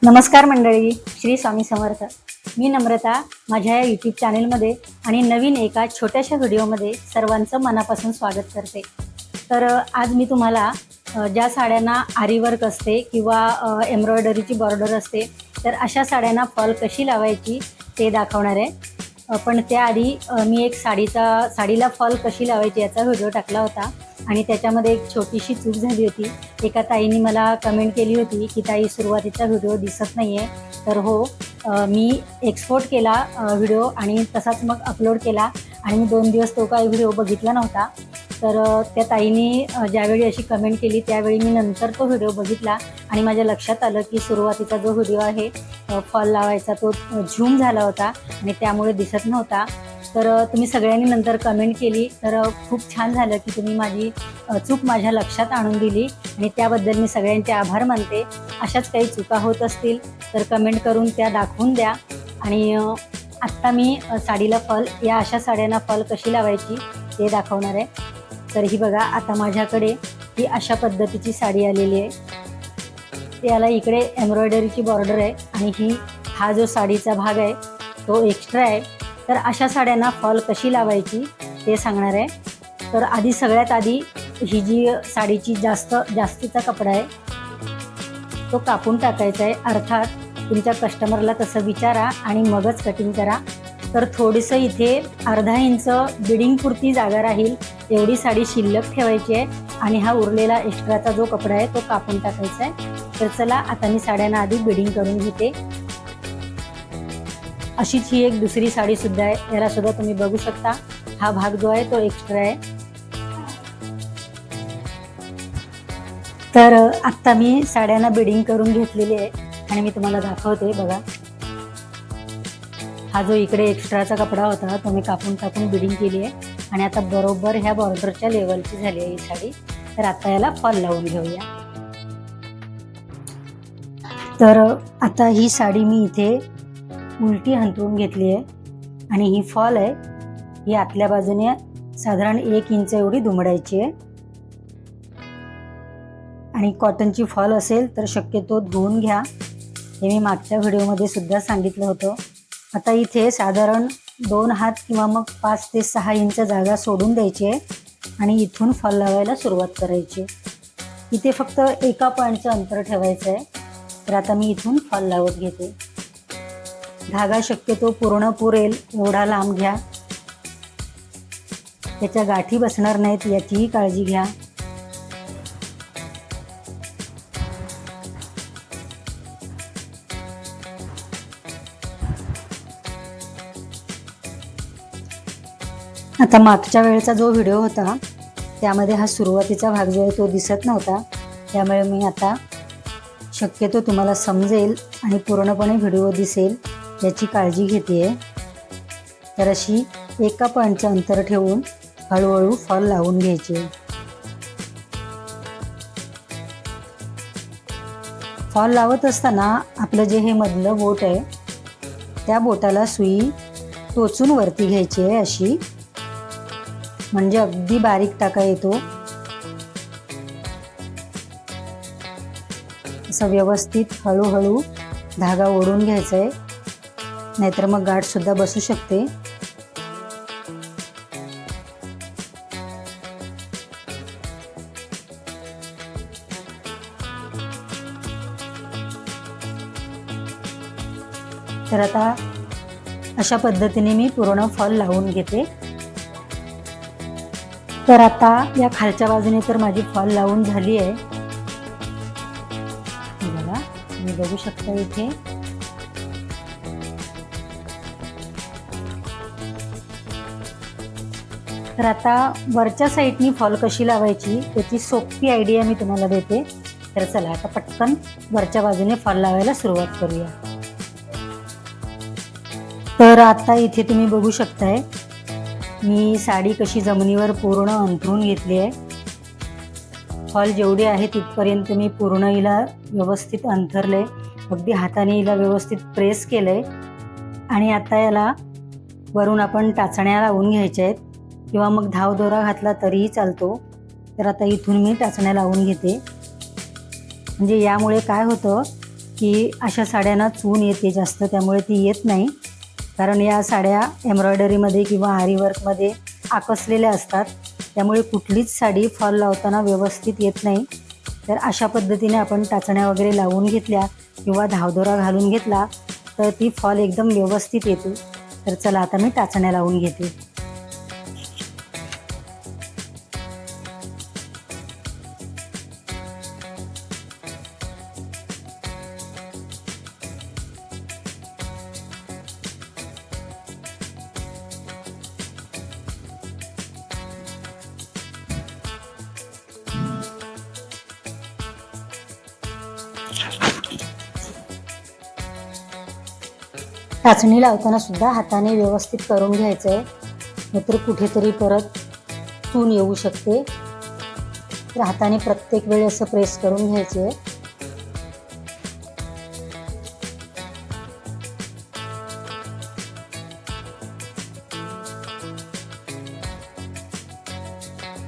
नमस्कार मंडळी, श्री स्वामी समर्थ. मी नम्रता माझ्या या यूट्यूब चॅनेलमध्ये आणि नवीन एका छोट्याशा व्हिडिओमध्ये सर्वांचं मनापासून स्वागत करते. तर आज मी तुम्हाला ज्या साड्यांना आरी वर्क असते किंवा एम्ब्रॉयडरीची बॉर्डर असते, तर अशा साड्यांना फॉल कशी लावायची ते दाखवणार आहे. पण त्याआधी मी एक साडीला फॉल कशी लावायची याचा व्हिडिओ टाकला होता आणि त्याच्यामध्ये एक छोटीशी चूक झाली होती. एका ताईंनी मला कमेंट केली होती की ताई सुरुवातीचा व्हिडिओ दिसत नाही आहे. तर हो, मी एक्सपोर्ट केला व्हिडिओ आणि तसाच मग अपलोड केला आणि मी 2 दिवस तो काही व्हिडिओ बघितला नव्हता. तर त्या ताईंनी ज्यावेळी अशी कमेंट केली त्यावेळी मी नंतर तो व्हिडिओ बघितला आणि माझ्या लक्षात आलं की सुरुवातीचा जो व्हिडिओ आहे फॉल लावायचा तो झूम झाला होता आणि त्यामुळे दिसत नव्हता. तर तुम्ही सगळ्यांनी नंतर कमेंट केली, तर खूप छान झालं की तुम्ही माझी चूक माझ्या लक्षात आणून दिली आणि त्याबद्दल मी सगळ्यांचे आभार मानते. अशाच काही चुका होत असतील तर कमेंट करून त्या दाखवून द्या. आणि आत्ता मी साडीला फॉल, या अशा साड्यांना फॉल कशी लावायची ते दाखवणार आहे. तर ही बघा, आता माझ्याकडे ही अशा पद्धतीची साडी आलेली आहे. याला इकडे एम्ब्रॉयडरीची बॉर्डर आहे आणि हा जो साडीचा भाग आहे तो एक्स्ट्रा आहे. तर अशा साड्यांना फॉल कशी लावायची ते सांगणार आहे. तर सगळ्यात आधी ही जी साडीची जास्तीचा कपडा आहे तो कापून टाकायचा आहे. अर्थात तुमच्या कस्टमरला तसं विचारा आणि मगच कटिंग करा. तर थोडंसं इथे अर्धा इंच बिडिंगपुरती जागा राहील एवढी साडी शिल्लक ठेवायची आहे आणि हा उरलेला एक्स्ट्राचा जो कपडा आहे तो कापून टाकायचा आहे. तर चला, आता मी साड्यांना आधी बिडिंग करून घेते. अशीच ही एक दुसरी साडीसुद्धा आहे, याला सुद्धा तुम्ही बघू शकता. हा भाग जो आहे तो एक्स्ट्रा आहे. तर आत्ता मी साड्यांना बिडिंग करून घेतलेली आहे आणि मी तुम्हाला दाखवते. बघा, हा जो इकडे एक्स्ट्राचा कपडा होता तो मी कापून टाकून बिडिंग केली आहे आणि आता बरोबर ह्या बॉर्डरच्या लेवलची झाली आहे ही साडी. तर आता याला फॉल लावून घेऊया. तर आता ही साडी मी इथे उलटी हंतरून घेतली आहे आणि ही फॉल आहे ही आतल्या बाजूने साधारण 1 इंच एवढी दुमडायची आहे. आणि कॉटनची फॉल असेल तर शक्यतो धुवून घ्या, हे मी मागच्या व्हिडिओमध्ये सुद्धा सांगितलं होतं. आता इथे साधारण 2 हात किंवा मग 5 ते 6 इंच जागा सोडून द्यायची आहे आणि इथून फॉल लावायला सुरुवात करायची. इथे फक्त एका पॉईंटचं अंतर ठेवायचं आहे. तर आता मी इथून फॉल लावत घेते. धागा शक्यतो पूर्ण पुरेल एवढा लांब घ्या, त्याच्या गाठी बसणार नाहीत याचीही काळजी घ्या. आता मागच्या वेळेचा जो व्हिडिओ होता त्यामध्ये हा सुरुवातीचा भाग जो आहे तो दिसत नव्हता, त्यामुळे मी आता शक्यतो तुम्हाला समजेल आणि पूर्णपणे व्हिडिओ दिसेल याची काळजी घेते. तर अशी एका पॉईंटचं अंतर ठेवून हळूहळू फॉल लावून घ्यायचे. फॉल लावत असताना आपलं जे हे मधलं बोट आहे त्या बोटाला सुई टोचून वरती घ्यायची आहे अशी, म्हणजे अगदी बारीक टाका येतो. असं व्यवस्थित हळूहळू धागा ओढून घ्यायचा आहे, नाहीतर मग गाठ सुद्धा बसू शकते. तर आता अशा पद्धतीने मी पूर्ण फॉल लावून घेते. तर आता या खालच्या बाजूने तर माझी फॉल लावून झाली आहे. बघा, तुम्ही बघू शकता इथे. तर आता वरच्या साईडनी फॉल कशी लावायची त्याची सोपी आयडिया मी तुम्हाला देते. तर चला, आता पटकन वरच्या बाजूने फॉल लावायला सुरुवात करूया. तर आता इथे तुम्ही बघू शकताय मी साडी कशी जमिनीवर पूर्ण अंथरून घेतली आहे. फॉल जेवढी आहे तिथपर्यंत मी पूर्ण हिला व्यवस्थित अंथरले, अगदी हाताने हिला व्यवस्थित प्रेस केलंय. आणि आता याला वरून आपण टाचण्या लावून घ्यायच्या आहेत किंवा मग धावदोरा घातला तरीही चालतो. तर आता इथून मी टाचण्या लावून घेते. म्हणजे यामुळे काय होतं की अशा साड्यांना चून येते जास्त, त्यामुळे ती येत नाही. कारण या साड्या एम्ब्रॉयडरीमध्ये किंवा आरीवर्कमध्ये आकसलेल्या असतात, त्यामुळे कुठलीच साडी फॉल लावताना व्यवस्थित येत नाही. तर अशा पद्धतीने आपण टाचण्या वगैरे लावून घेतल्या किंवा धावदोरा घालून घेतला तर ती फॉल एकदम व्यवस्थित येते. तर चला आता मी टाचण्या लावून घेते. टाचणी लावताना सुद्धा हाताने व्यवस्थित करून घ्यायचं आहे, नाहीतर कुठेतरी परत चून येऊ शकते. तर हाताने प्रत्येक वेळी असं प्रेस करून घ्यायचं आहे.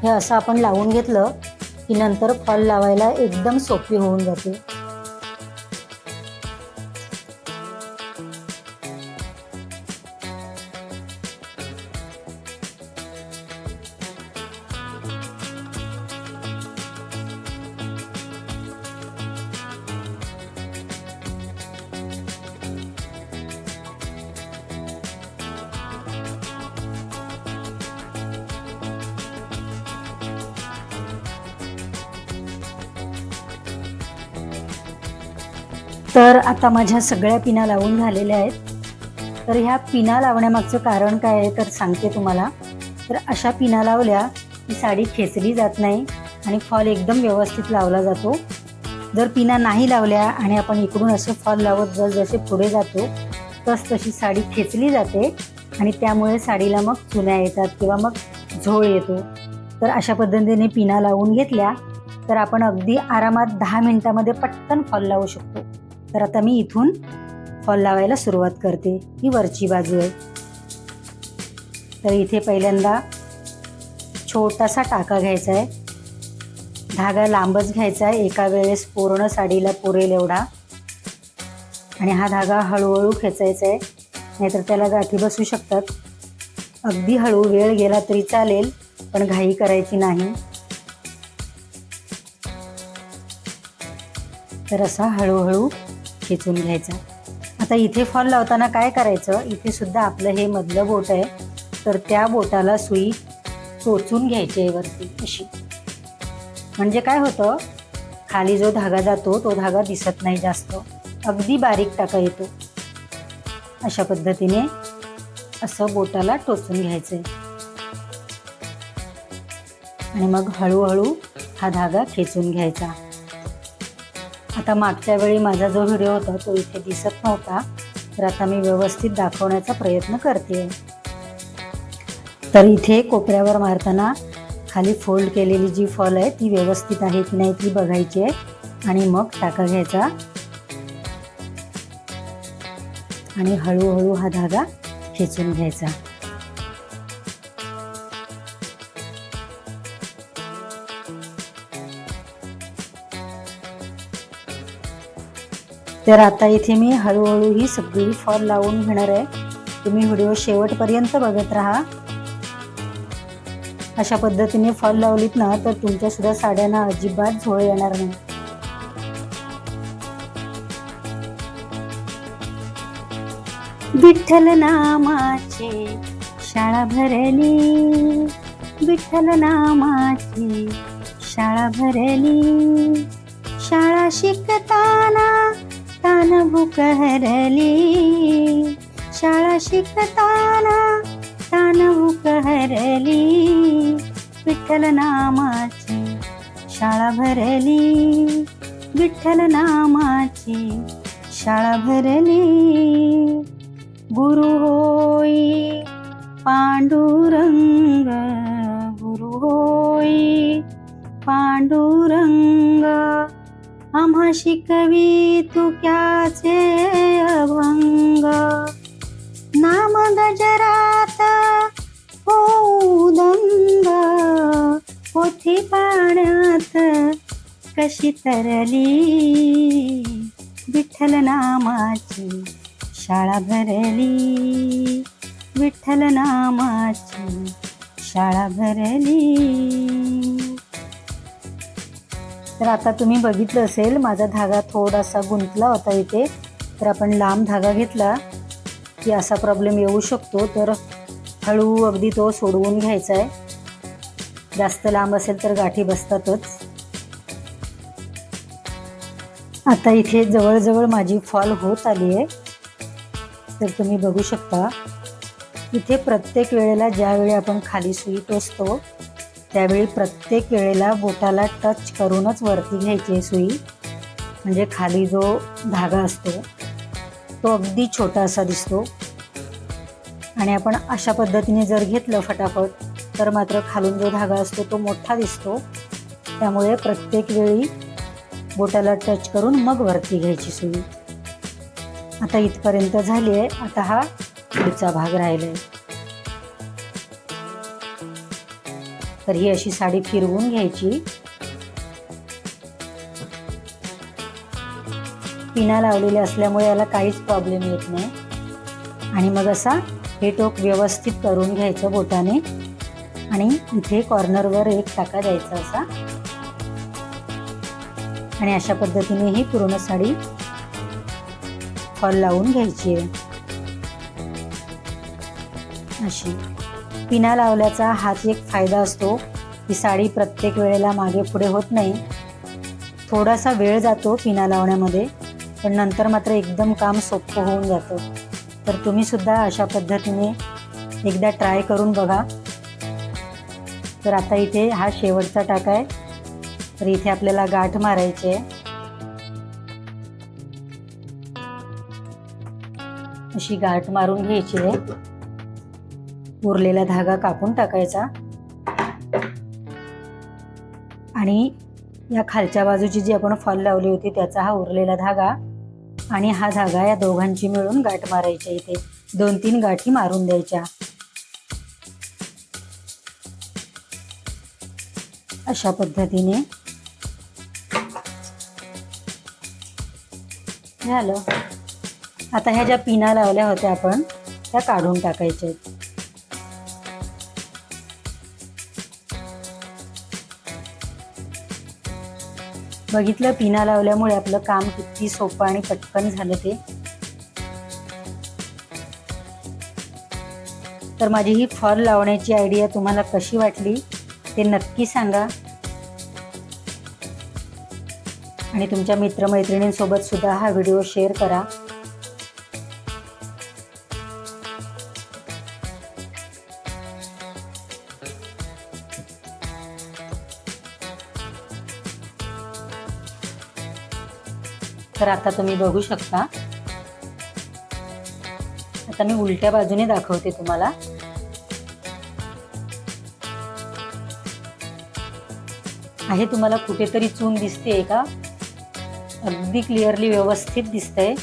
हे असं आपण लावून घेतलं की नंतर फॉल लावायला एकदम सोपी होऊन जाते. तर आता माझ्या सगळ्या पिना लावून झालेल्या आहेत. तर ह्या पिना लावण्यामागचं कारण काय आहे तर सांगते तुम्हाला. तर अशा पिना लावल्या की साडी खेचली जात नाही आणि फॉल एकदम व्यवस्थित लावला जातो. जर पिना नाही लावल्या आणि आपण इकडून असं फॉल लावत जसे पुढे जातो तशी साडी खेचली जाते आणि त्यामुळे साडीला मग चुन्या येतात किंवा मग झोळ येतो. तर अशा पद्धतीने पिना लावून घेतल्या तर आपण अगदी आरामात 10 मिनिटामध्ये पटकन फॉल लावू शकतो. तर आता मी इथून फॉल लावायला सुरुवात करते. ही वरची बाजू आहे. तर इथे पहिल्यांदा छोटासा टाका घ्यायचा आहे. धागा लांबच घ्यायचा आहे, एका वेळेस पूर्ण साडीला पुरेल एवढा. आणि हा धागा हळूहळू खेचायचा आहे, नाहीतर त्याला गाठी बसू शकतात. अगदी हळू, वेळ गेला तरी चालेल, पण घाई करायची नाही. तर असा हळूहळू खेचून घ्यायचा. आता इथे फॉल लावताना काय करायचं, इथे सुद्धा आपलं हे मधलं बोट आहे, तर त्या बोटाला सुई टोचून घ्यायची आहे वरती अशी. म्हणजे काय होतं, खाली जो धागा जातो तो धागा दिसत नाही जास्त, अगदी बारीक टाका येतो. अशा पद्धतीने असं बोटाला टोचून घ्यायचं आहे आणि मग हळूहळू हा धागा खेचून घ्यायचा. आता मागच्या वेळी माझा जो व्हिडिओ होता तो इथे दिसत नव्हता, तर आता मी व्यवस्थित दाखवण्याचा प्रयत्न करते. तर इथे कोपऱ्यावर मारताना खाली फोल्ड केलेली जी फॉल आहे ती व्यवस्थित आहे की नाही ती बघायची आहे आणि मग टाका घ्यायचा आणि हळूहळू हा धागा खेचून घ्यायचा. तर आता इथे मी हळूहळू ही सगळी फॉल लावून घेणार आहे. तुम्ही व्हिडिओ शेवटपर्यंत बघत राहा. अशा पद्धतीने फॉल लावलीत ना तर तुमच्या सुद्धा साड्यांना अजिबात झोळ येणार नाही. विठ्ठल नामाची शाळा भरली, विठ्ठल नामाची शाळा भरली, शाळा शिकताना तान भूक हरली, शाळा शिकताना तान भूक हरली, विठ्ठल नामाची शाळा भरली, विठ्ठल नामाची शाळा भरली. गुरु होई पांडुरंग, गुरु होई पांडुरंग, आम्हा शिकवी तू क्याचे अभंग, नाम गजरात होऊ दंग, पोथी पाण्यात कशी तरली, विठ्ठल नामाची शाळा भरली, विठ्ठल नामाची शाळा भरली. तर आता तुम्ही बघितलं असेल माझा धागा थोडासा गुंतला होता इथे. तर आपण लांब धागा घेतला की असा प्रॉब्लेम येऊ शकतो. तर हळू अगदी तो सोडवून घ्यायचा आहे. जास्त लांब असेल तर गाठी बसतातच. आता इथे जवळजवळ माझी फॉल होत आली आहे. तर तुम्ही बघू शकता इथे प्रत्येक वेळेला ज्यावेळी आपण खाली सुई टोचतो त्यावेळी प्रत्येक वेळेला बोटाला टच करूनच वरती घ्यायची आहे सुई. म्हणजे खाली जो धागा असतो तो अगदी छोटा असा दिसतो आणि आपण अशा पद्धतीने जर घेतलं फटाफट तर मात्र खालून जो धागा असतो तो मोठा दिसतो. त्यामुळे प्रत्येक वेळी बोटाला टच करून मग वरती घ्यायची सुई. आता इथपर्यंत झाली आहे. आता हा पुढचा भाग राहिला आहे. तर ही अशी साडी फिरवून घ्यायची. पिना लावलेल्या असल्यामुळे याला काहीच प्रॉब्लेम येत नाही. आणि मग असा हे टोक व्यवस्थित करून घ्यायचं बोटाने आणि इथे कॉर्नरवर एक टाका द्यायचा असा. आणि अशा पद्धतीने ही पूर्ण साडी फॉल लावून घ्यायची आहे. अशी पिना लावल्याचा हाच एक फायदा असतो की साडी प्रत्येक वेळेला मागे पुढे होत नाही. थोडासा वेळ जातो पिना लावण्यामध्ये पण नंतर मात्र एकदम काम सोपं होऊन जातं. तर तुम्ही सुद्धा अशा पद्धतीने एकदा ट्राय करून बघा. तर आता इथे हा शेवटचा टाका आहे. तर इथे आपल्याला गाठ मारायची आहे. अशी गाठ मारून घ्यायची आहे. उरलेला धागा कापून टाकायचा आणि या खालच्या बाजूची जी आपण फॉल लावली होती त्याचा हा उरलेला धागा आणि हा धागा या दोघांची मिळून गाठ मारायची. इथे 2-3 गाठी मारून द्यायच्या. अशा पद्धतीने झालं. आता ह्या ज्या पिना लावल्या होत्या आपण त्या काढून टाकायच्या. बघितलं पिना लावल्यामुळे आपलं काम किती सोपं आणि पटकन झालं ते. तर माझी ही फॉल लावण्याची आयडिया तुम्हाला कशी वाटली ते नक्की सांगा. आणि तुमच्या मित्रमैत्रिणींसोबत सुद्धा हा व्हिडिओ शेअर करा. तर आता तुम्ही बघू शकता. आता मी उलट्या बाजूने दाखवते तुम्हाला. आहे तुम्हाला कुठेतरी चून दिसते का? अगदी क्लिअरली व्यवस्थित दिसतंय.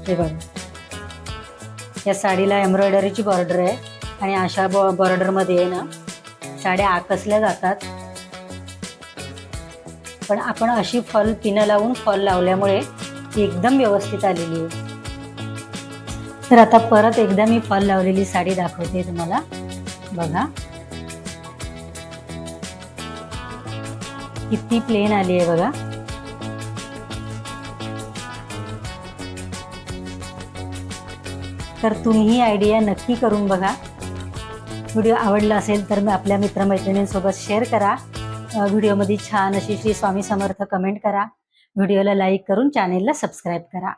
हे बघा या साडीला एम्ब्रॉयडरीची बॉर्डर आहे आणि अशा बॉर्डरमध्ये आहे ना साड्या आकसल्या जातात. पण आपण अशी फॉल पिनं लावून फॉल लावल्यामुळे ती एकदम व्यवस्थित आलेली आहे. तर आता परत एकदा मी फॉल लावलेली साडी दाखवते तुम्हाला. बघा किती प्लेन आली आहे बघा. तर तुम्ही ही आयडिया नक्की करून बघा. व्हिडिओ आवडला असेल तर आपल्या मित्रमैत्रिणींसोबत शेअर करा. व्हिडिओमध्ये छान अशी श्री स्वामी समर्थ कमेंट करा. व्हिडिओला लाईक करून चॅनेलला सबस्क्राईब करा.